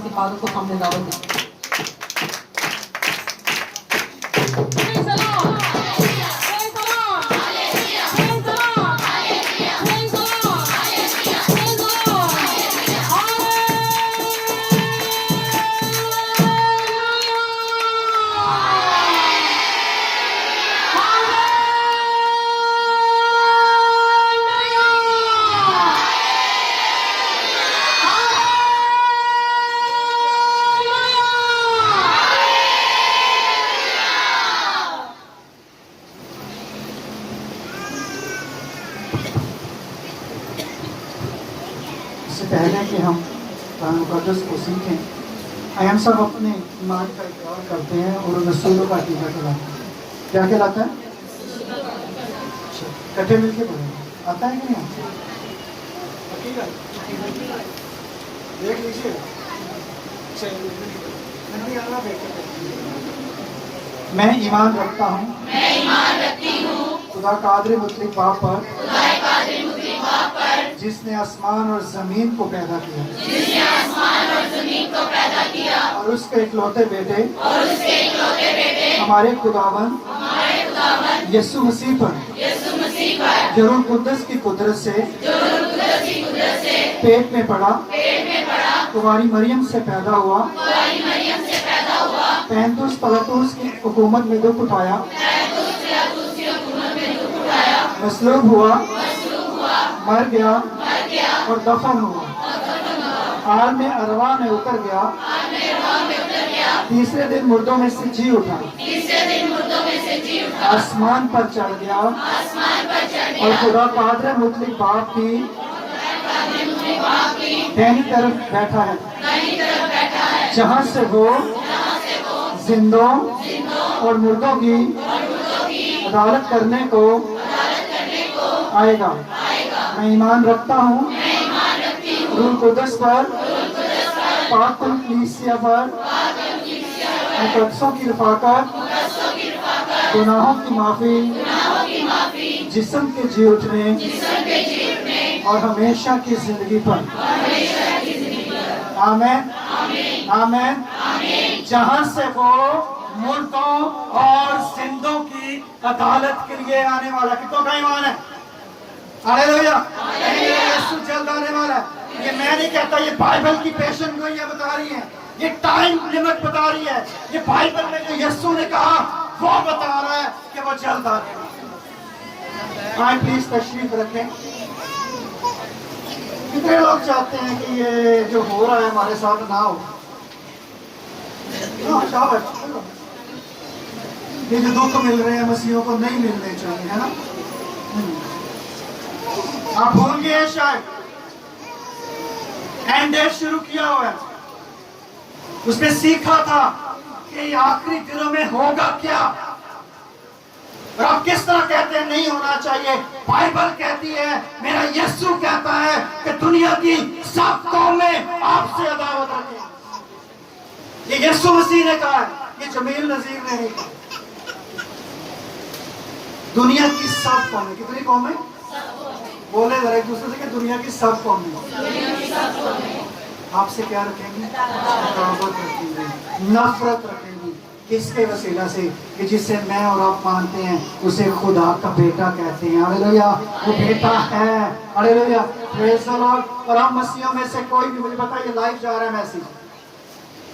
इबादत को सामने दावत दी। पहले कि हम कुरान मुक़द्दस को सीखें, हम सब अपने ईमान का इकरार करते हैं और रसूलों का अक़ीदा कहलाता है। क्या कहलाता है? इकट्ठे मिलके पढ़ेंगे। आता है कि नहीं आता? देख लीजिए। मैं ईमान रखता हूँ खुदा कादिर मुतलक बाप पर जिसने आसमान और जमीन को पैदा किया और उसके इकलौते बेटे हमारे खुदावंद यीशु मसीह पर जो रूह कुद्दस की कुदरत से पेट में पड़ा कुंवारी मरियम से पैदा हुआ पैंतुस पलतुस की हुकूमत में दुख उठाया मसलूब हुआ मर गया और दफन हुआ आलम अरवा में उतर गया तीसरे दिन मुर्दों में से जी उठा आसमान पर चढ़ गया और खुदा कादिर मुतलक बाप की दाहिनी तरफ बैठा है जहाँ से वो जिंदों और मुर्दों की अदालत करने को आएगा। मैं ईमान रखता हूँ रूह कुद्दस पर पाकुल कलीसिया पर मुक़द्दसों की रफ़ाक़त गुनाहों की माफ़ी जिस्म के जी उठने और हमेशा की ज़िंदगी पर। आमीन आमीन। जहाँ से वो मुर्दों और जिंदों की अदालत के लिए आने वाला। कितनों का ईमान है? हालेलुया। यीशु जल्द आने वाला है। ये मैं नहीं कहता, ये बाइबल की पेशन गोइयां बता रही है, ये टाइम लिमिट बता रही है, ये बाइबल में जो यीशु ने कहा वो बता रहा है कि वो जल्द आने वाला है। प्लीज तशरीफ रखें। कितने लोग चाहते हैं कि ये जो हो रहा है हमारे साथ ना हो? ये जो दुख मिल रहे हैं मसीहों को नहीं मिलने चाहिए, है ना? आप भूल गए शायद एंड डेट शुरू किया हुआ है, उसमें सीखा था कि आखिरी दिनों में होगा क्या, और आप किस तरह कहते हैं नहीं होना चाहिए। बाइबल कहती है, मेरा यीशु कहता है कि दुनिया की सब कौमें आपसे अदावत रखें। ये यीशु मसीह ने कहा है, ये जमील नजीर ने नहीं कहा। दुनिया की सब कौमें, कितनी कौमें? बोले जरा एक दूसरे से कि दुनिया की सब कौमें आपसे क्या रखेंगी? अदावत रखेंगी, नफरत रखेंगी। किसके वसीला से? कि जिसे मैं और आप मानते हैं उसे खुदा का बेटा कहते हैं। हालेलुया, वो बेटा है। Hallelujah, praise the Lord. और हम मसीहों में से कोई भी, मुझे पता है ये लाइव जा रहा है मैसेज,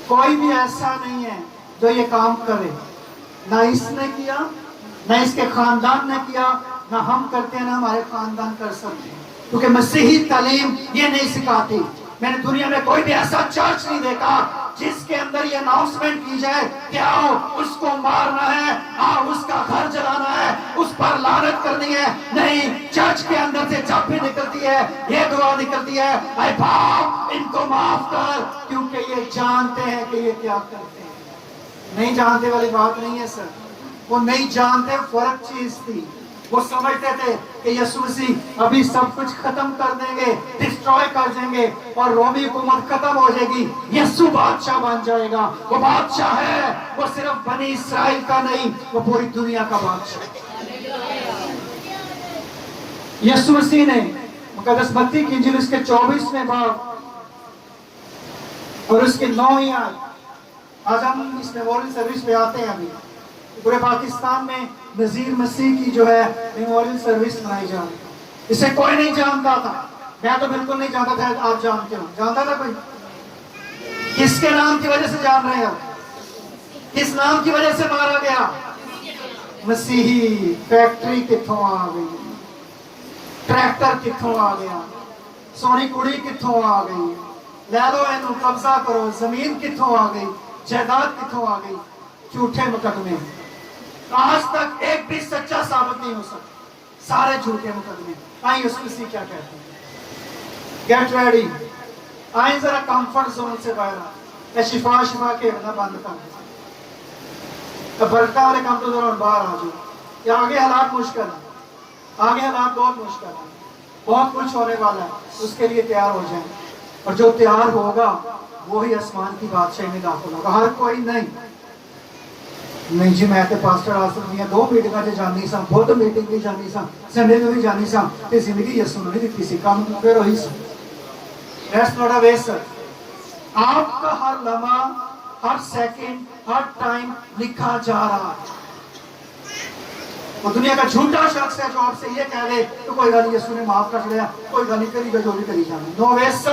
कोई भी ऐसा नहीं है जो ये काम करे। ना इसने किया, ना इसके खानदान ने किया, ना हम करते हैं, ना हमारे खानदान कर सकते हैं, क्योंकि मसीही तालीम ये नहीं सिखाती। मैंने दुनिया में कोई भी ऐसा चर्च नहीं देखा जिसके अंदर ये अनाउंसमेंट की जाए कि आओ उसको मारना है, आओ उसका घर जलाना है, उस पर लानत करनी है। नहीं, चर्च के अंदर से जब भी निकलती है ये दुआ निकलती है, ऐ बाप इनको माफ कर, क्योंकि ये जानते हैं कि ये क्या करते हैं। नहीं जानते वाली बात नहीं है सर, वो नहीं जानते, फर्क चीज थी। वो समझते थे कि यीशु मसीह अभी सब कुछ खत्म कर देंगे, डिस्ट्रॉय कर देंगे और रोमी हुकूमत खत्म हो जाएगी, यीशु बादशाह बन जाएगा। वो बादशाह है, वो सिर्फ बनी इस्राइल का नहीं, वो पूरी दुनिया का बादशाह। यीशु मसीह ने मुकद्दस मत्ती की इंजील उसके 24वें बाब اور اس کے 9 ہی آج ہم اس میموریل سروس پہ آتے ہیں. ابھی پورے پاکستان میں نذیر مسیح کی جو ہے میموریل سروس منائی جا رہی ہے. اسے کوئی نہیں جانتا تھا, میں تو بالکل نہیں جانتا تھا. آپ جانتے ہو, جانتا تھا کوئی؟ کس کے نام کی وجہ سے جان رہے ہو؟ کس نام کی وجہ سے مارا گیا؟ مسیحی. فیکٹری کتھوں آ گئی, ٹریکٹر کتھوں آ گیا, سونی کڑی کتھوں آ گئی, لے لو اینو قبضہ کرو, زمین کتھوں آ گئی, جائیداد کتھوں آ گئی؟ جھوٹے مقدمے. آج تک ایک بھی سچا ثابت نہیں ہو سکتا, سارے جھوٹے مقدمے. آئیں اس مسیح کیا کہتے ہیں؟ Get ready. آئیں ذرا کمفرٹ زون سے باہر آئیں. شفا کھیلنا بند کر دیں. برکتہ والے کام تو ذرا باہر آ جاؤ. یا آگے حالات مشکل ہیں, آگے حالات بہت مشکل ہیں, بہت کچھ ہونے والا ہے. اس کے لیے تیار ہو جائیں, اور جو تیار ہوگا وہی آسمان کی بادشاہی میں داخل ہوگا. ہر کوئی نہیں جی میں تے پاسٹر آسن دیا 2 میٹنگاں تے جانی سا, بدھ میٹنگ بھی جانی سا, سنڈے میں بھی جانی سا, تے زندگی یسوع نے دتی سی, کام پھر ہوئی سی. That's not a waste. آپ کا ہر لمحہ, ہر سیکنڈ, ہر ٹائم لکھا جا رہا ہے. وہ دنیا کا جھوٹا شخص ہے جو آپ سے یہ کہہ دے تو کوئی گل نہیں, یسوع نے معاف کر لیا, کوئی گل نہیں, کری گا جو بھی کری جانا. نو ویسٹ.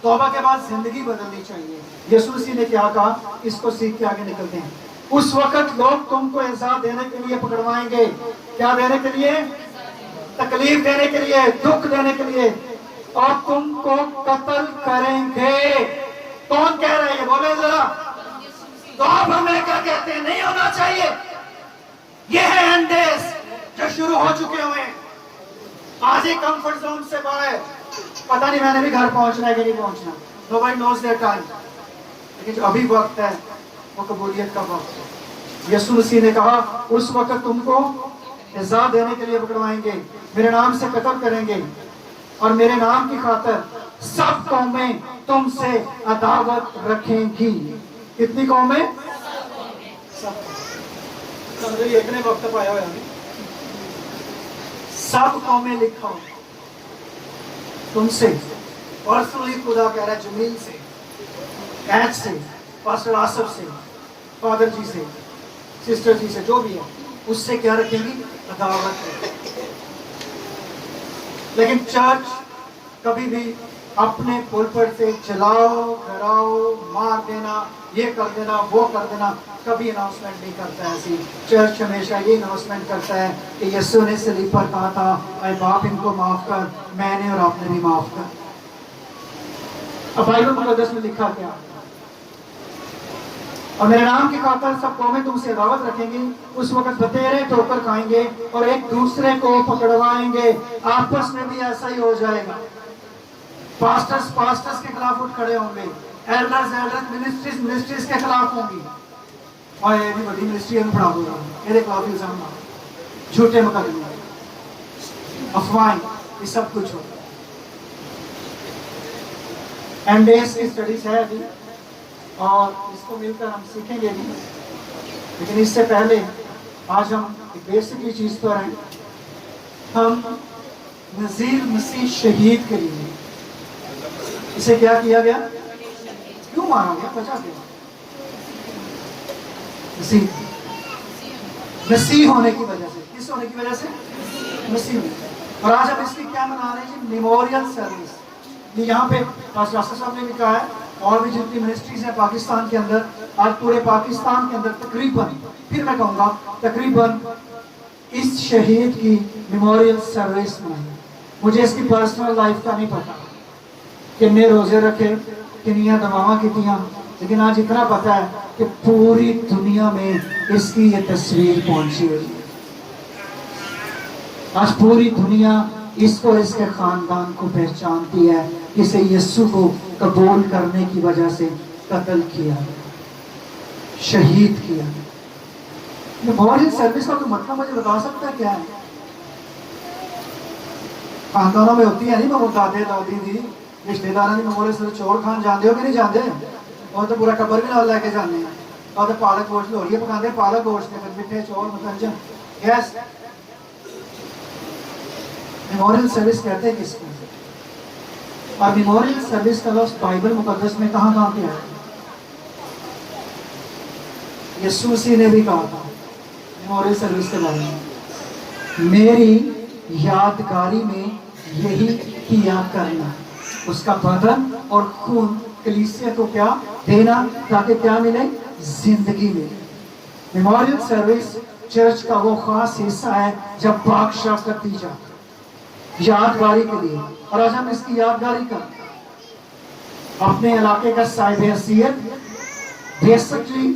توبہ کے بعد زندگی بدلنی چاہیے. یسوع مسیح نے کیا کہا, اس کو سیکھ کے آگے نکلتے ہیں. اس وقت لوگ تم کو ایذا دینے کے لیے پکڑوائیں گے. کیا دینے کے لیے؟ تکلیف دینے کے لیے, دکھ دینے کے لیے, اور تم کو قتل کریں گے. کون کہہ رہے ہیں؟ بولے ذرا. تو اب ہمیں کیا کہتے ہیں؟ نہیں ہونا چاہیے. یہ ہے اینڈ ڈیز جو شروع ہو چکے ہوئے ہیں. آج ہی کمفرٹ زون سے باہر. پتہ نہیں میں نے بھی گھر پہنچنا ہے کہ نہیں پہنچنا. Nobody knows their time. لیکن جو ابھی وقت ہے وہ قبولیت کا وقت ہے. یسوع مسیح نے کہا اس وقت تم کو ایذا دینے کے لیے پکڑوائیں گے, میرے نام سے قتل کریں گے, اور میرے نام کی خاطر سب قومیں تم سے عداوت رکھیں گی. کتنی قومیں؟ ایک نے وقت پایا ہوا ہے. سب قومیں لکھا ہو تم سے. پرسنلی خدا کہہ رہا ہے, جمیل سے, ایج سے, پاسٹر آصف سے, فادر جی سے, سسٹر جی سے, جو بھی ہے, اس سے کیا رکھیں گی؟ عداوت. لیکن چرچ کبھی بھی اپنے پلپٹ سے چلاؤ, ڈراؤ, مار دینا, یہ کر دینا, وہ کر دینا, کبھی اناؤنسمنٹ نہیں کرتا ہے. ایسی چرچ ہمیشہ یہ اناؤنسمنٹ کرتا ہے کہ یسوع نے صلیب پر کہا تھا, اے باپ ان کو معاف کر, میں نے اور آپ نے بھی معاف کر. اب بائبل مقدس میں لکھا کیا؟ اور میرے نام کی خاطر سب قومیں تم سے عداوت رکھیں گی. اس وقت بتیرے ٹھوکر کھائیں گے اور ایک دوسرے کو پکڑوائیں گے. آپس میں بھی ایسا ہی ہو جائے گا. پاسٹرز کے خلاف اٹھ کھڑے ہوں گے, ایلڈرز منسٹریز کے خلاف ہوں گی. اور یہ بھی بڑی منسٹری ہے, میں پڑھا دوں گا, میرے خلاف الزام, جھوٹے مقدمے, افواہیں, یہ سب کچھ ہوگا. اینڈ ڈیز کی اسٹڈیز ہے ابھی, اور اس کو مل کر ہم سیکھیں گے بھی. لیکن اس سے پہلے آج ہم ایک بیسک چیز پر ہیں. ہم نذیر مسیح شہید کے لیے, اسے کیا کیا گیا, کیوں مارا گیا, وجہ کیا؟ مسیح ہونے کی وجہ سے. کس ہونے کی وجہ سے؟ مسیح. اور آج ہم اس کی کیا منا رہے ہیں؟ Memorial service. یہاں پہ پاسٹر آصف صاحب نے بھی کہا ہے, اور بھی جتنی منسٹریز ہیں پاکستان کے اندر, آج پورے پاکستان کے اندر تقریباً, پھر میں کہوں گا تقریباً, اس شہید کی میموریل سروس میں. مجھے اس کی پرسنل لائف کا نہیں پتا, کتنے روزے رکھے, کنیاں دماغاں کتنیاں, لیکن آج اتنا پتا ہے کہ پوری دنیا میں اس کی یہ تصویر پہنچی ہوئی ہے. آج پوری دنیا اس کو, اس کے خاندان کو پہچانتی ہے, اسے یسوع کو قبول کرنے کی وجہ سے قتل کیا, شہید کیا. میموریل سروس کا تو مطلب مجھے بتا سکتا ہے کیا ہے؟ خاندانوں میں ہوتی ہے نہیں, میں دادے دادی دی رشتے داروں کی میموریل سروس. چور کھان جاندے ہو کہ نہیں جاندے؟ اور تو پورا ٹبر بھی نال لے کے جانے ہیں. اور تو پالک گوشت لوہڑیاں پکاندے, پالک گوشت کے مٹھے چور متنجن. یس, میموریل سروس کہتے ہیں کس کو؟ और मेमोरियल सर्विस का लफ्ज़ बाइबल मुकद्दस में कहाँ कहाँ पे है? यीशु मसीह ने भी कहा था मेमोरियल सर्विस के बारे में, मेरी यादगारी में यही किया करना। उसका बदन और खून कलीसिया को क्या देना, ताकि क्या मिले? जिंदगी मिले। मेमोरियल सर्विस चर्च का वो खास हिस्सा है जब बादशाह कर दी जाती यादगारी के लिए। और आज हम इसकी यादगारी करते हैं। अपने इलाके का साहिब हैसियत बेसिकली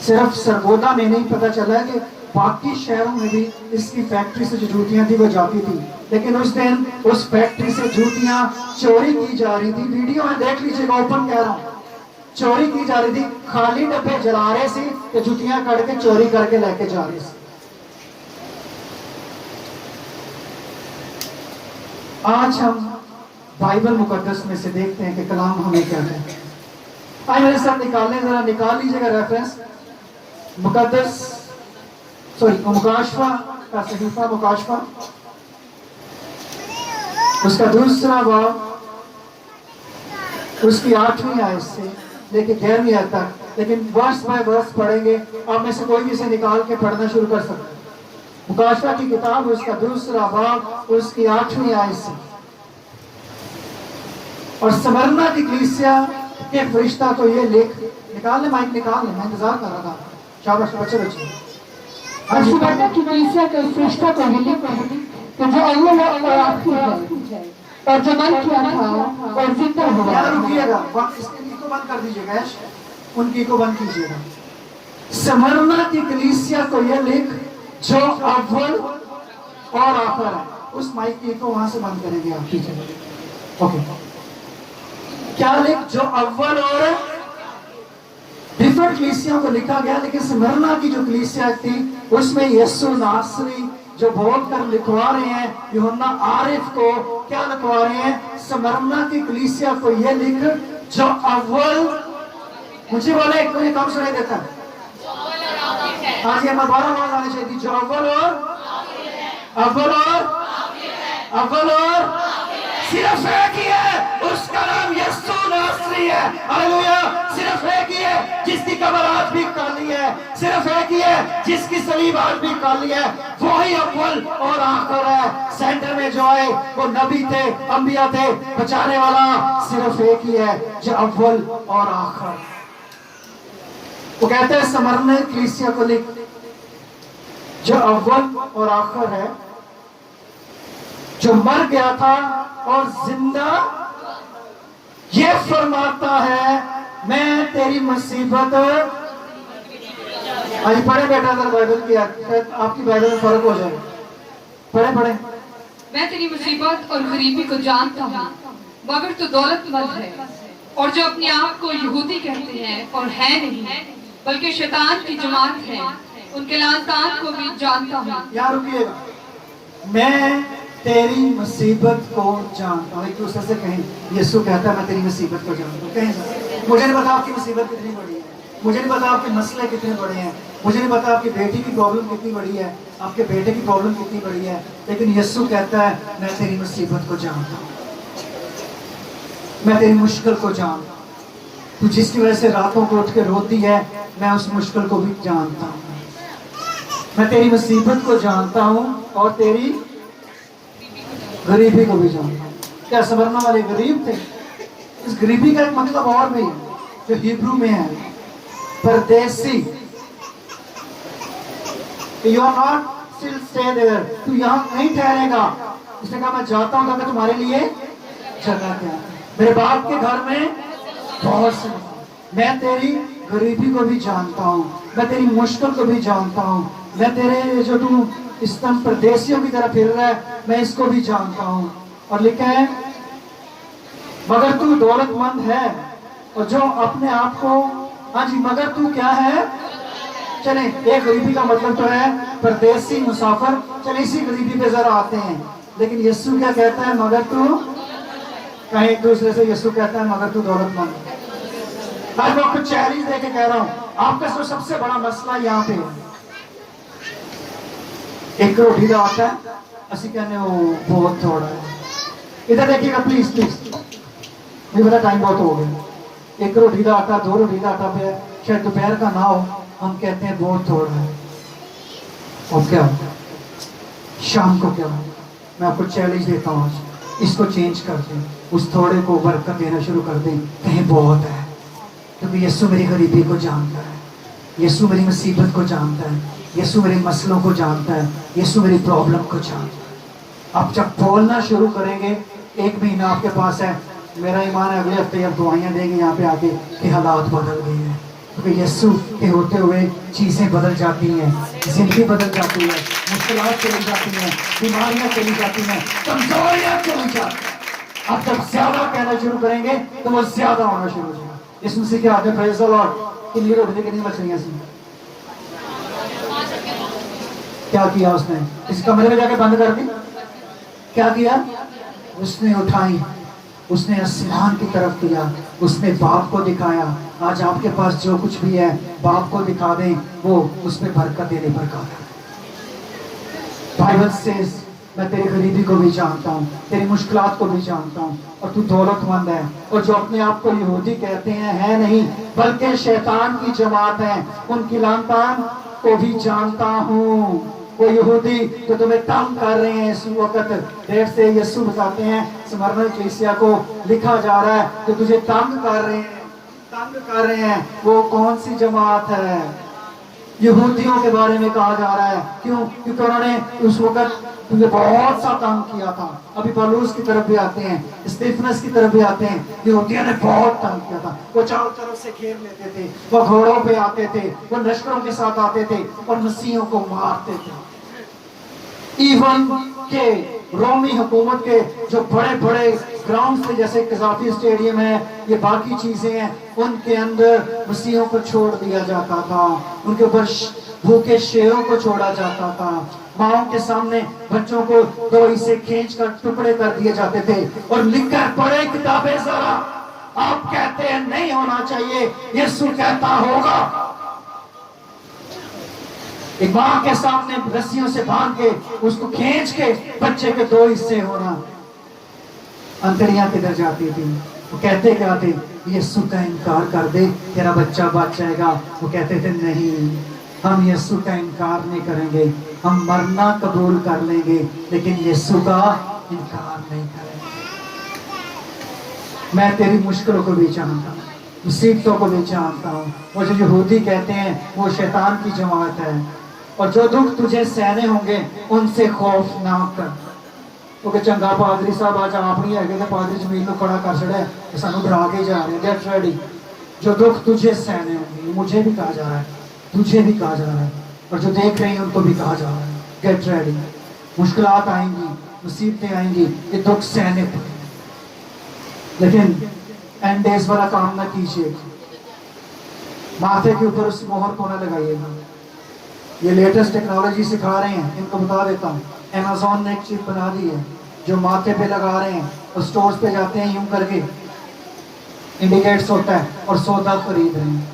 सिर्फ सरगोदा में नहीं, पता चला है कि बाकी शहरों में भी इसकी फैक्ट्री से जो जूतियां थी वो जाती थी, लेकिन उस दिन उस फैक्ट्री से जूतियां चोरी की जा रही थी। वीडियो में देख लीजिएगा, ओपन कह रहा हूं, चोरी की जा रही थी। खाली डब्बे जला रहे थे तो जूतियां काट के चोरी करके लेके जा रहे थे। आज हम बाइबल मुकद्दस में से देखते हैं कि कलाम हमें क्या कहता है। आइए मेरे साथ निकालने, जरा निकाल लीजिएगा रेफरेंस मुकद्दस, सॉरी मुकाशफा का सहीफा, मुकाशफा उसका दूसरा बाब, उसकी 8वीं आयत से लेके 11वीं आयत तक, लेकिन वर्ष बाय वर्ष पढ़ेंगे। आप में से कोई भी इसे निकाल के पढ़ना शुरू कर सकते हैं। मुकाशफा की किताब उसका दूसरा बाब उसकी 8वीं आयत से। और स्मरना की कलीसिया के फरिश्ता को ये लिख, निकाल ले माइक निकाल ले, मैं इंतजार कर रहा था। शाबाश बच्चे बच्चे। स्मरना की कलीसिया के फरिश्ता को ये लिख कि जो अव्वल और आखिर है और जो मन किया था और जिंदा हुआ। यार रुकिएगा, इसकी को बंद कर दीजिएगा, उनकी को बंद कीजिएगा। स्मरना की कलीसिया को ये लिख जो अव्वल और आखिर है। उस माइक की को वहां से बंद करेंगे आप, ठीक है? ओके, क्या लिख? जो अव्वल और डिफरेंट कलीसियाओं को लिखा गया, लेकिन स्मरना की जो कलीसिया थी उसमें यीशु नासरी जो बोल कर लिखवा रहे हैं, यूहन्ना आरिफ को क्या लिखवा रहे हैं? स्मरना की कलीसिया को ये लिख जो अव्वल, मुझे बोले कोई कम सुनाई देता है। आज ये मैं 12 बार आने चाहिए, जो अव्वल और सिर्फ एक ही है, उसका नाम यीशु नासरी है। हालेलुया। सिर्फ एक ही है जिसकी कब्र आज भी खाली है, सिर्फ एक ही है जिसकी सलीब आज भी खाली है, वही अव्वल और आखिर है। सेंटर में जो है वो नबी थे, अंबिया थे, बचाने वाला सिर्फ एक ही है जो अव्वल और आखिर। वो कहते हैं स्मरना कलीसिया को लिख जो अव्वल और आखिर है, जो मर गया था और जिंदा ये फरमाता है, मैं तेरी मुसीबत। आज पढ़े बेटा अगर बाइबल की, आपकी बाइबल में फर्क हो जाए। पढ़े। मैं तेरी मुसीबत और गरीबी को जानता हूँ, मगर तू दौलतमंद है और जो अपने आप को यहूदी कहते हैं और है नहीं बल्कि शैतान की जमात है, उनके लानतान को भी जानता हूँ। यार रुकिएगा, मैं तेरी मुसीबत को जानता हूँ। एक दूसरे से कहें, यीशु कहता है मैं तेरी मुसीबत को जानता हूँ। कहें, मुझे नहीं पता आपकी मुसीबत कितनी बड़ी है, मुझे नहीं पता आपके मसले कितने बड़े हैं, मुझे नहीं पता आपकी बेटी की प्रॉब्लम कितनी बड़ी है, आपके बेटे की प्रॉब्लम कितनी बड़ी है, लेकिन यीशु कहता है मैं तेरी मुसीबत को जानता हूँ, मैं तेरी मुश्किल को जानता हूँ। तू जिसकी वजह से रातों को उठ के रोती है, मैं उस मुश्किल को भी जानता हूँ। मैं तेरी मुसीबत को जानता हूँ और तेरी गरीबी को भी जानता हूँ। क्या स्मरना वाले गरीब थे? इस गरीबी का एक मतलब और भी है जो हिब्रू में है, परदेसी। You are not still stay there, तू यहाँ नहीं ठहरेगा। उसने कहा मैं जाता हूँ ताकि तुम्हारे लिए जगह क्या। मेरे बाप के घर में बहुत से, मैं तेरी गरीबी को भी जानता हूँ, मैं तेरी मुश्किल को भी जानता हूँ, मैं तेरे जो तू इस तरह परदेसियों की तरह फिर रहा है, मैं इसको भी जानता हूँ। और लिखा है मगर तू दौलतमंद है और जो अपने आप को, हाँ जी, मगर तू क्या है? चले, एक गरीबी का मतलब तो है परदेसी मुसाफिर। चले इसी गरीबी पे जरा आते हैं। लेकिन यीशु क्या कहता है? मगर तू, कहीं एक दूसरे से यीशु कहता है मगर तू दौलतमंद। आज मैं आपको चैलेंज देके कह रहा हूँ, आपका सबसे बड़ा मसला यहाँ पे है। एक रोटी का आटा है, असी कहने वो बहुत थोड़ा है, इधर देखिएगा प्लीज प्लीज, मुझे पता टाइम बहुत हो गया, एक रोटी का आटा, दो रोटी का आटा पे शायद दोपहर का ना हो, हम कहते हैं बहुत थोड़ा है, और क्या शाम को क्या, मैं आपको चैलेंज देता हूँ आज, इसको चेंज कर दें, उस थोड़े को बरकत देना शुरू कर दें, कहीं बहुत है, क्योंकि यीशु मेरी गरीबी को जानता है, यीशु मेरी मुसीबत को जानता है, यीशु मेरे मसलों को जानता है, यीशु मेरी प्रॉब्लम को जानता है। आप जब बोलना शुरू करेंगे, एक महीना आपके पास है, मेरा ईमान है अगले हफ्ते जब दुआएं देंगे यहाँ पे आके कि हालात बदल गए हैं, क्योंकि यीशु के होते हुए चीज़ें बदल जाती हैं, जिंदगी बदल जाती है, मुश्किलात चली जाती हैं, बीमारियाँ चली जाती हैं, कमजोरियाँ चली जाती हैं। आप जब ज्यादा कहना शुरू करेंगे तो वो ज्यादा होना शुरू हो जाएगा। इस मसीह के हाथ में प्रेज़ द लॉर्ड, कितनी रोटी कितनी मछलियाँ सी, क्या किया उसने, इस कमरे में जाके बंद कर दी, क्या किया उसने, उठाई, उसने आसमान की तरफ किया, उसने बाप को दिखाया। आज आपके पास जो कुछ भी है बाप को दिखा दें, वो उस पर बरकत देने पर काबिल है। बाइबल से मैं तेरी गरीबी को भी जानता हूँ, तेरी मुश्किलात को भी जानता हूँ, और तू दौलतमंद है, और जो अपने आप को यहूदी कहते हैं है नहीं बल्कि शैतान की जमात है, उनकी लानतान को भी जानता हूँ। वो यहूदी जो तुम्हें तंग कर रहे हैं इस वक्त, देर से यीशु बताते हैं स्मरना कलीसिया को लिखा जा रहा है, जो तुझे तंग कर रहे हैं, तंग कर रहे हैं, वो कौन सी जमात है? यहूदियों के बारे में कहा जा रहा है। क्यों? क्योंकि उन्होंने उस वक्त तुझे बहुत सा काम किया था। अभी पौलुस की तरफ भी आते हैं, स्टीफनस की तरफ भी आते हैं, यहूदियों ने बहुत तंग किया था। वो चारों तरफ से घेर लेते थे, वो घोड़ों पे आते थे, वो लश्करों के साथ आते थे और मसीहों को मारते थे। इवन के रोमी हुकूमत के जो बड़े बड़े ग्राउंड थे, जैसे कजाफी स्टेडियम है, ये बाकी चीजें हैं, उनके अंदर मसीहों को छोड़ दिया जाता था, उनके ऊपर भूखे शेरों को छोड़ा जाता था, माओ के सामने बच्चों को दोई से खींच कर टुकड़े कर दिए जाते थे और लिखकर पढ़े किताबें जरा, आप कहते हैं नहीं होना चाहिए, यीशु कहता होगा। एक माँ के सामने रस्सियों से बांध के उसको खींच के बच्चे के दो हिस्से होना, अंतड़ियां किधर जाती थी? वो कहते क्या थे? यीशु का इनकार कर दे तेरा बच्चा बच जाएगा। वो कहते थे नहीं, हम यीशु का इनकार नहीं करेंगे, हम मरना कबूल कर लेंगे लेकिन यीशु का इनकार नहीं करेंगे। मैं तेरी मुश्किलों को भी जानता हूँ, मुसीबतों को भी जानता हूँ। वो जो यहूदी कहते हैं वो शैतान की जमात है, और जो दुख तुझे सहने होंगे उनसे खौफ ना कर। क्योंकि चंगा पादरी साहब आज आप नहीं है, पादरी जमीन को खड़ा कर छड़े तो सानू डरा के जा रहे हैं। गेट रेडी, जो दुख तुझे सहने होंगे, मुझे भी कहा जा रहा है, तुझे भी कहा जा रहा है, और जो देख रहे हैं उनको भी कहा जा रहा है, गेट रेडी। मुश्किलात आएंगी, मुसीबतें आएंगी, ये दुख सहने पड़ेंगे, लेकिन एंड डेज वाला काम ना कीजिए। माथे के ऊपर उस मोहर को ना लगाइएगा। ये लेटेस्ट टेक्नोलॉजी सिखा रहे हैं, इनको बता देता हूँ। अमेज़न ने एक चीज बना दी है जो माथे पे लगा रहे हैं, और स्टोर्स पे जाते हैं यूं करके इंडिकेट्स होता है और सौदा खरीद रहे हैं।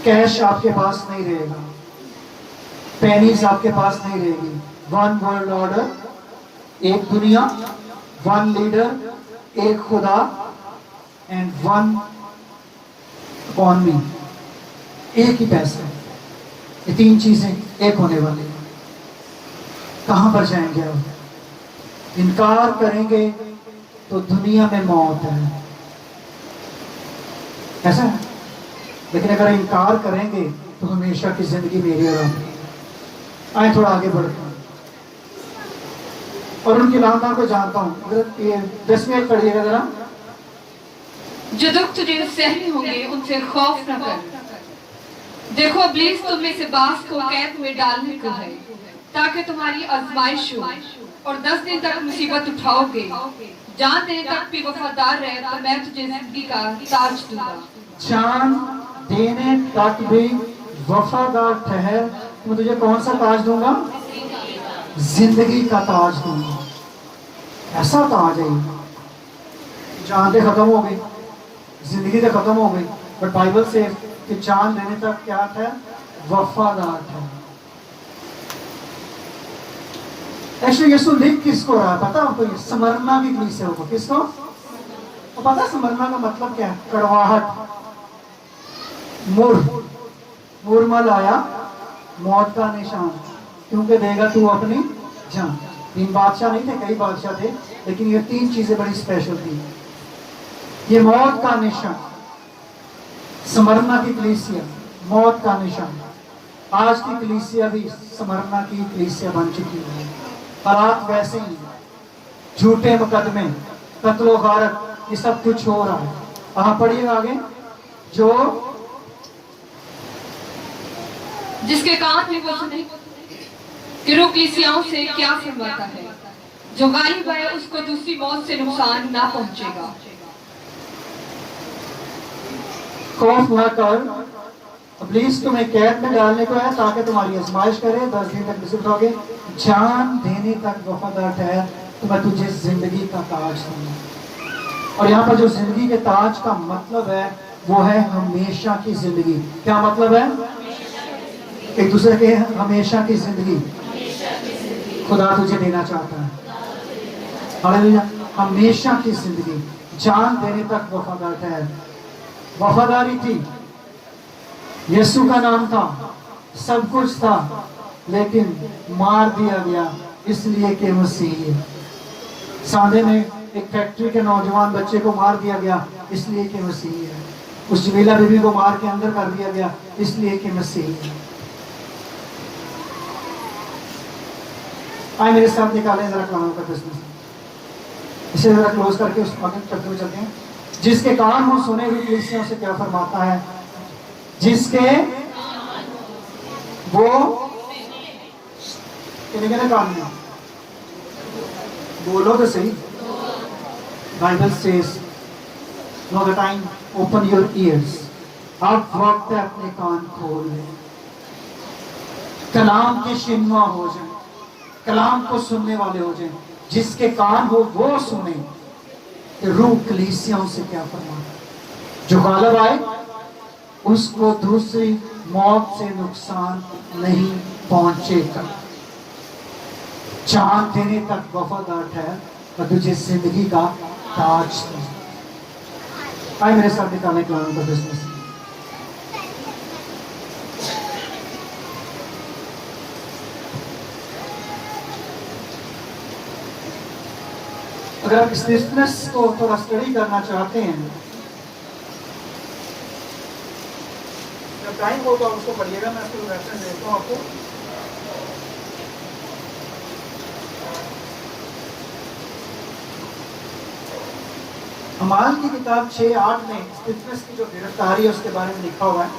कैश आपके पास नहीं रहेगा, पेनीज आपके पास नहीं रहेगी। वन वर्ल्ड ऑर्डर, एक दुनिया, वन लीडर, एक खुदा, एंड वन इकोनॉमी, एक ही पैसा। ये तीन चीजें एक होने वाली हैं। कहां पर जाएंगे हम? इनकार करेंगे तो दुनिया में मौत है, ऐसा है। लेकिन अगर इनकार करेंगे तो हमेशा की जिंदगी मेरी और आपकी। आए थोड़ा आगे बढ़ते हैं, और उनकी लानतान को जानता हूं। अगर ये 10 मिनट पढ़िएगा जरा। जो दुख तुझे सहने होंगे उनसे खौफ न कर। देखो इब्लीस तुम में से बास को कैद में डालने को है, ताकि तुम्हारी आजमाइश हो, और 10 दिन तक मुसीबत उठाओगे। जान देने तक भी वफादार रहे तो मैं तुझे जिंदगी का ताज दूंगा। जान देने तक भी वफादार ठहर, मैं तुझे कौन सा ताज दूंगा? जिंदगी का ताज दूंगा। ऐसा ताज है। जान तो खत्म हो गई, जिंदगी तो खत्म हो गई, बट बाइबल से कि जान देने तक क्या था? वफादार था। एक्चुअली यीशु लिख किसको रहा है पता आपको? स्मरणा की कलीसिया को। किसको? तो पता स्मरणा का मतलब क्या है? कड़वाहट, मुरमल आया मौत का निशान, क्योंकि देगा तू अपनी जान। 3 बादशाह नहीं थे, कई बादशाह थे, लेकिन ये 3 चीजें बड़ी स्पेशल थी। ये मौत का निशान, स्मरणा की कलीसिया मौत का निशान। आज की कलीसिया भी स्मरणा की कलीसिया बन चुकी है। हालात वैसे ही, झूठे मुकदमे, कत्लो गारत, ये सब कुछ हो रहा है। वहां पढ़िएगा आगे, जो जिसके कान में वो सुने कि वो कलीसियाओं से क्या फरमाता है, जो गालिब है उसको दूसरी मौत से नुकसान ना पहुंचेगा। खौफ न कर, इब्लीस तुम्हें कैद में डालने को है ताकि तुम्हारी आजमाइश करे, 10 दिन तक निश्चित रहोगे, जान देने तक वफादार ठहर तो मैं तुझे जिंदगी का ताज दूंगा। और यहाँ पर जो जिंदगी के ताज का मतलब है वो है हमेशा की जिंदगी। क्या मतलब है? एक दूसरे के हमेशा की जिंदगी खुदा तुझे देना चाहता है। हालेलुया, हमेशा की जिंदगी, जान देने तक वफादार ठहर। वफादारी थी, यीशु का नाम था, सब कुछ था, लेकिन मार दिया गया इसलिए कि मसीह है। सांधे में एक फैक्ट्री के नौजवान बच्चे को मार दिया गया इसलिए कि मसीह है। उस जमीला बीबी को मार के अंदर कर दिया गया इसलिए कि मसीह है। आए मेरे साथ निकालें जरा कलामों का तस्वीर, इसे जरा क्लोज करके उस आगे चलते हुए चलते हैं। जिसके कान हो सुने हुए कलीसियाओं से क्या फरमाता है? जिसके वो कितने कान में, बोलो तो सही। Bible says know the time, open your ears. अब वक्त है अपने कान खोल ले, कलाम के शिनवा हो जाए, कलाम को सुनने वाले हो जाए। जिसके कान हो वो सुने कि रूह कलीसियाओं से क्या फरमाता। जो गालिब आए उसको दूसरी मौत से नुकसान नहीं पहुंचेगा, जान देने तक वफादार ठहर और तुझे जिंदगी का ताज दे। आए मेरे साथ निकालने के लिए बिजनेस। अगर आप स्टिफनेस को थोड़ा स्टडी करना चाहते हैं, जब टाइम हो तो आप उसको पढ़िएगा। मैं उसको रेफरेंस देता हूँ आपको। अमाल की किताब 6:8 में स्टिफनेस की जो गिरफ्तारी है उसके बारे में लिखा हुआ है।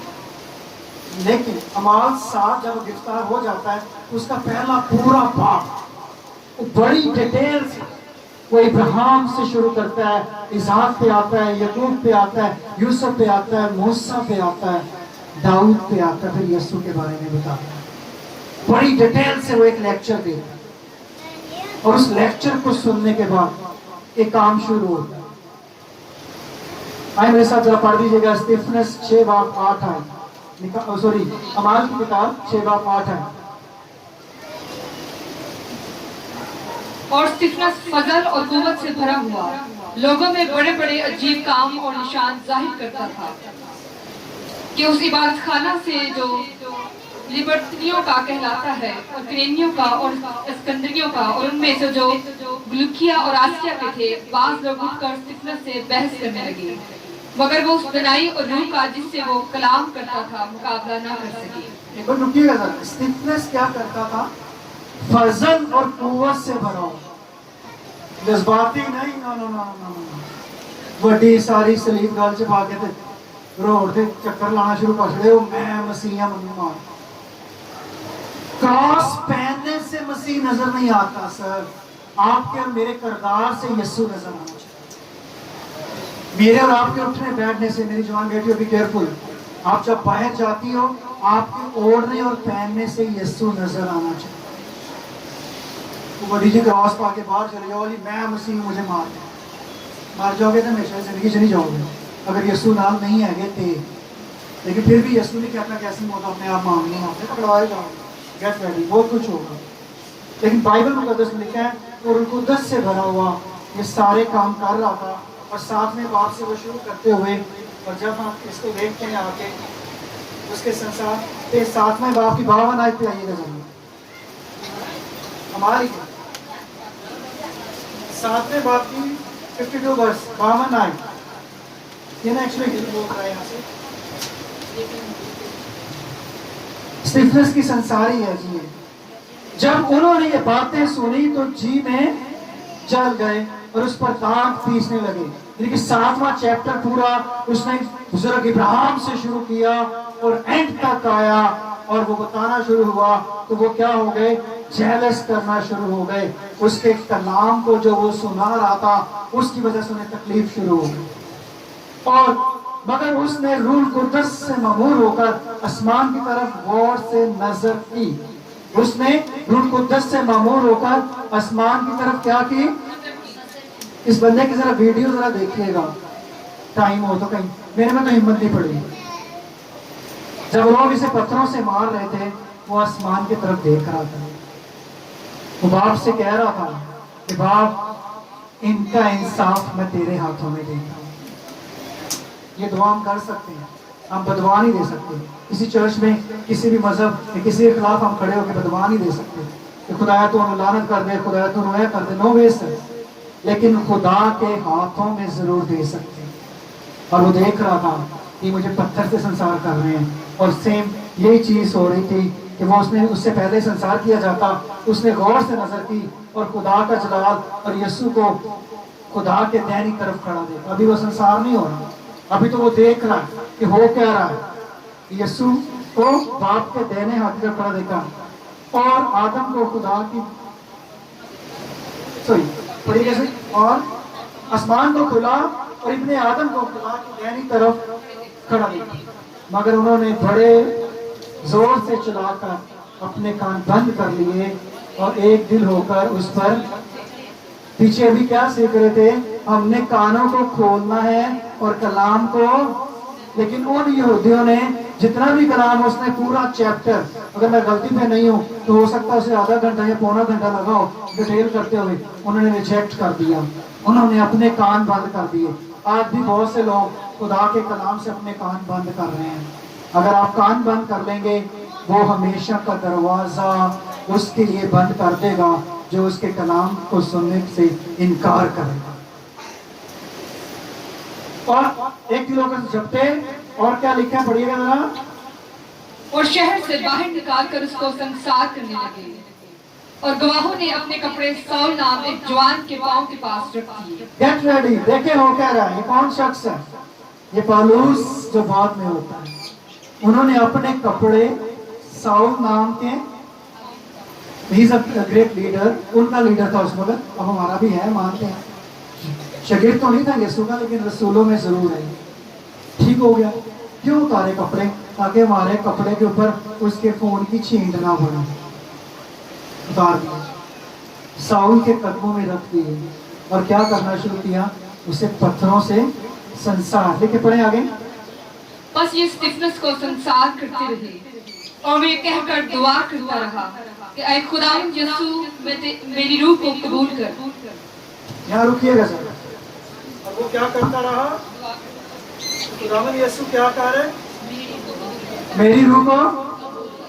लेकिन अमाल 7 जब गिरफ्तार हो जाता है उसका पहला पूरा बाब बड़ी डिटेल से वो इब्राहिम से शुरू करता है, इसहाक पे आता है, याकूब पे आता है, यूसुफ पे आता है, मूसा पे आता है, दाऊद पे आता है, फिर यीशु के बारे में बताता है। बड़ी डिटेल से वो एक लेक्चर देता है और उस लेक्चर को सुनने के बाद एक काम शुरू होता है। आए मेरे साथ जरा पढ़ दीजिएगा स्टिफनेस 6:8 है, सॉरी अमाल की किताब 6:8 है। और स्टिफनस फजल और कुव्वत से भरा हुआ लोगों में बड़े बड़े अजीब काम और निशान जाहिर करता था कि उस इबादत खाना से जो लिबर्टियों का कहलाता है और क्रेनियों का और स्कंदरियों का और उनमें से जो ग्लुकिया और आसिया के थे, बाज लोग उठकर स्टिफनस से बहस करने लगे, मगर वो उस बनाई और रूह का जिससे वो कलाम करता था मुकाबला ना कर सके। स्टिफनेस क्या करता था? फजल और कुव्वत से भरा हो, जज्बाती नहीं। ना ना ना ना ना, बड़ी सारी सलीब गल च पा के रोड से चक्कर लाना शुरू कर छड़े। मैं मसीहा मनु मार, क्रॉस पहनने से मसीह नजर नहीं आता सर, आपके और मेरे किरदार से यीशु नजर आना चाहिए। मेरे और आपके उठने बैठने से, मेरी जवान बेटियों बी केयरफुल, आप जब बाहर जाती हो आपके ओढ़ने और पहनने से यीशु नजर आना चाहिए। बड़ी जी क्रॉस पा के बाहर चले जाओ, मैं मसीह मुझे मार जाओगे तो हमेशा जिंदगी से नहीं जाओगे अगर यीशु नाम नहीं है थे। लेकिन फिर भी यीशु ने कहता कैसी मौत अपने आप मांगनी, आपने पकड़वाए जाओगे, गेट रेडी, बहुत कुछ होगा। लेकिन बाइबल मुकद्दस में लिखा है वो रूह कुद्दस से भरा हुआ ये सारे काम कर रहा था, और सातवें बाप से वो शुरू करते हुए, और जब हम इसको देखते हैं आगे उसके संसार पे सातवें बाप की 52 आयत पे आइएगा जरूर, हमारी सातवें बाप की 52 वर्ष 52 आयत, ये ना एक्चुअली बोल रहा है यहाँ से स्टीफनस की संसारी है जी। जब उन्होंने ये बातें सुनी तो जी में जल गए और उस पर दांत पीसने लगे। यानी कि 7वां चैप्टर पूरा उसने बुजुर्ग इब्राहिम से शुरू किया और एंड तक आया, और वो बताना शुरू हुआ तो वो क्या हो गए, जेलस करना शुरू हो गए। उसके कलाम को जो वो सुना रहा था उसकी वजह से उन्हें तकलीफ शुरू हो गई, और मगर उसने रूह कुद्दस से ममूर होकर आसमान की तरफ गौर से नजर की। उसने रूह कुद्दस से ममूर होकर आसमान की तरफ क्या की। इस बंदे की जरा वीडियो जरा देखिएगा, टाइम हो तो कहीं, मेरे में तो हिम्मत नहीं पड़ी। जब लोग इसे पत्थरों से मार रहे थे वो आसमान की तरफ देख रहा था, वो बाप से कह रहा था कि बाप इनका इंसाफ मैं तेरे हाथों में देता हूँ। ये दुआ हम कर सकते हैं, हम बदवा नहीं दे सकते। किसी चर्च में किसी भी मजहब या किसी के खिलाफ हम खड़े होकर बदवा नहीं दे सकते कि खुदाया तो उन्हें लानत कर दे, खुदाया तो उन्हें कर दे, नो वे सर। लेकिन खुदा के हाथों में जरूर दे सकते हैं। और वो देख रहा था कि मुझे पत्थर से संसार कर रहे हैं, और सेम यही चीज हो रही थी कि वो उसने उससे पहले संसार किया जाता, उसने गौर से नजर की और खुदा का जलाल और यीशु को खुदा के दैनी तरफ खड़ा देखा। अभी वो संसार नहीं हो रहा, अभी तो वो देख रहा है कि हो क्या रहा है। यीशु को बाप के देने हाथ पर खड़ा देखा, और आदम को खुदा की पढ़ी कैसे, और आसमान को खुला और इब्ने आदम को खुदा की दैनी तरफ खड़ा देखा। मगर उन्होंने बड़े जोर से चलाकर अपने कान बंद कर लिए और एक दिल होकर उस पर पीछे भी क्या सीख रहे थे, हमने कानों को खोलना है और कलाम को। लेकिन उन यहूदियों ने जितना भी कलाम, उसने पूरा चैप्टर, अगर मैं गलती पे नहीं हूँ तो हो सकता है उसे आधा घंटा या पौना घंटा लगा हो डिटेल करते हुए, उन्होंने रिजेक्ट कर दिया, उन्होंने अपने कान बंद कर दिए। आज भी बहुत से लोग खुदा के कलाम से अपने कान बंद कर रहे हैं। अगर आप कान बंद कर लेंगे, वो हमेशा का दरवाजा उसके लिए बंद कर देगा जो उसके कलाम को सुनने से इनकार करेगा। और एक किलो का जब्ते, और क्या लिखा है पढ़िएगा जरा। और शहर से बाहर निकालकर उसको संसार करने लगे, और गवाहों ने अपने कपड़े साउल नाम एक जवान के पांव के पास रख दिए। गेट रेडी, देखे हो क्या रहा है, ये कौन शख्स है, ये पौलुस जो बाद में होता है। उन्होंने अपने कपड़े साउल नाम के, he is a great leader, उनका लीडर था उस वक्त, अब हमारा भी है, मानते हैं। शगीर तो नहीं था यीशु का, लेकिन रसूलों में जरूर है। ठीक हो गया, क्यों उतारे कपड़े, ताकि हमारे कपड़े के ऊपर उसके फोन की छींट ना पड़े। उतार दिया, साउल के कदमों में रख दिए, और क्या करना शुरू किया, उसे पत्थरों से संसार। लेके पढ़े आगे। बस ये स्टीफनस को संसार करते रहे, और वे कहकर दुआ करता रहा कि ऐ खुदावंद यीशु मेरी रूह को कबूल कर। यहाँ रुकिएगा सर। और वो क्या करता रहा, खुदावंद यीशु क्या कह रहे, मेरी रूह को।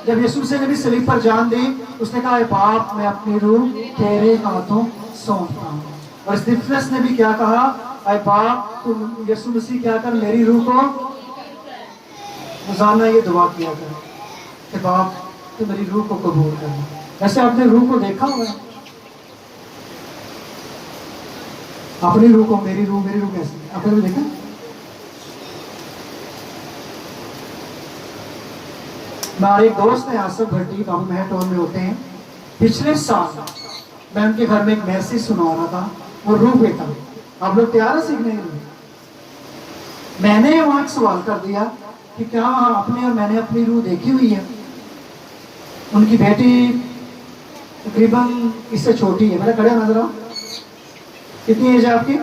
जब यीशु से ने भी सलीब पर जान दी, उसने कहा बाप मैं अपनी रूह तेरे हाथों सौंपता हूँ। और स्टीफनस ने भी क्या कहा, ऐ बाप तुम यीशु मसीह क्या कर, मेरी रूह को। रोजाना ये दुआ किया कर कि बाप तू मेरी रूह को कबूल कर। ऐसे आपने रूह को देखा हुआ है, अपनी रूह को, मेरी रूह कैसे आपने भी देखा। हमारे एक दोस्त है आसफ भट्टी, बाबू महटोन में होते हैं। पिछले साल मैं उनके घर में एक मैसेज सुना रहा था, वो रूह पे था। आप लोग तैयार है सीखने के लिए। मैंने वहां सवाल कर दिया कि क्या आपने और मैंने अपनी रूह देखी हुई है। उनकी बेटी तकरीबन इससे छोटी है, मैंने खड़े नजर आओ, कितनी एज है आपकी,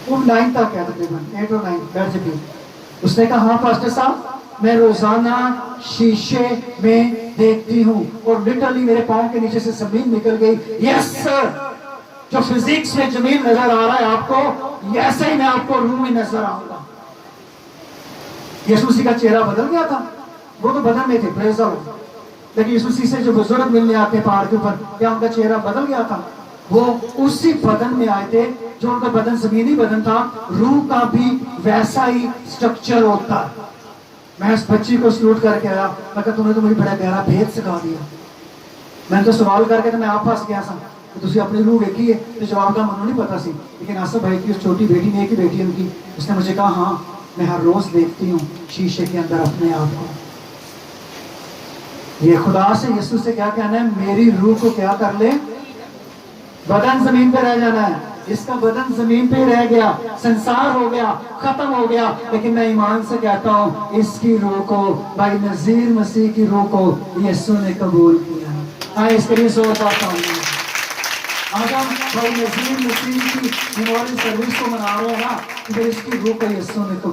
वो 9 तक है तकरीबन, 8 और 9 बैठ चुकी। उसने कहा हाँ पास्टर साहब मैं रोजाना शीशे में देखती हूँ और लिटरली मेरे पाँव के नीचे से जमीन निकल गई। यस सर, जो फिजिक्स में जमीन नजर आ रहा है आपको, ऐसे ही मैं आपको रूह में नजर आऊंगा। यीशु मसीह का चेहरा बदल गया था, वो तो बदन में थे, प्रेज़ द लॉर्ड। लेकिन यीशु मसीह से जो बुजुर्ग मिलने आते हैं पहाड़ के ऊपर, क्या उनका चेहरा बदल गया था? वो उसी बदन में आए थे जो उनका बदन जमीनी बदन था। रूह का भी वैसा ही स्ट्रक्चर होता है। मैं उस बच्ची को सलूट करके आया, मैं कहा तुमने तो मुझे बड़ा गहरा भेद सिखा दिया। मैं तो सवाल करके तो मैं आप पास गया सा कि तुसी अपनी रूह देखी है, तो जवाब का मनु नहीं पता सी। लेकिन आसफ भाई की उस छोटी बेटी ने, एक ही बेटी उनकी, उसने मुझे कहा हाँ मैं हर रोज देखती हूँ शीशे के अंदर अपने आप को। ये खुदा से, यीशु से क्या कहना है? मेरी रूह को क्या कर ले? बदन जमीन पे रह जाना है। इसका बदन जमीन पे रह गया, संसार हो गया, खत्म हो गया, लेकिन मैं ईमान से कहता हूँ इसकी रूह को, भाई नजीर मसीह की रूह को यीशु ने कबूल किया। हाँ, इसके लिए जोरदार तालियां। आज हम भाई नजीर मसीह की मेमोरियल सर्विस को मना रहे हैं ना, फिर इसकी रूह को यीशु ने कबूल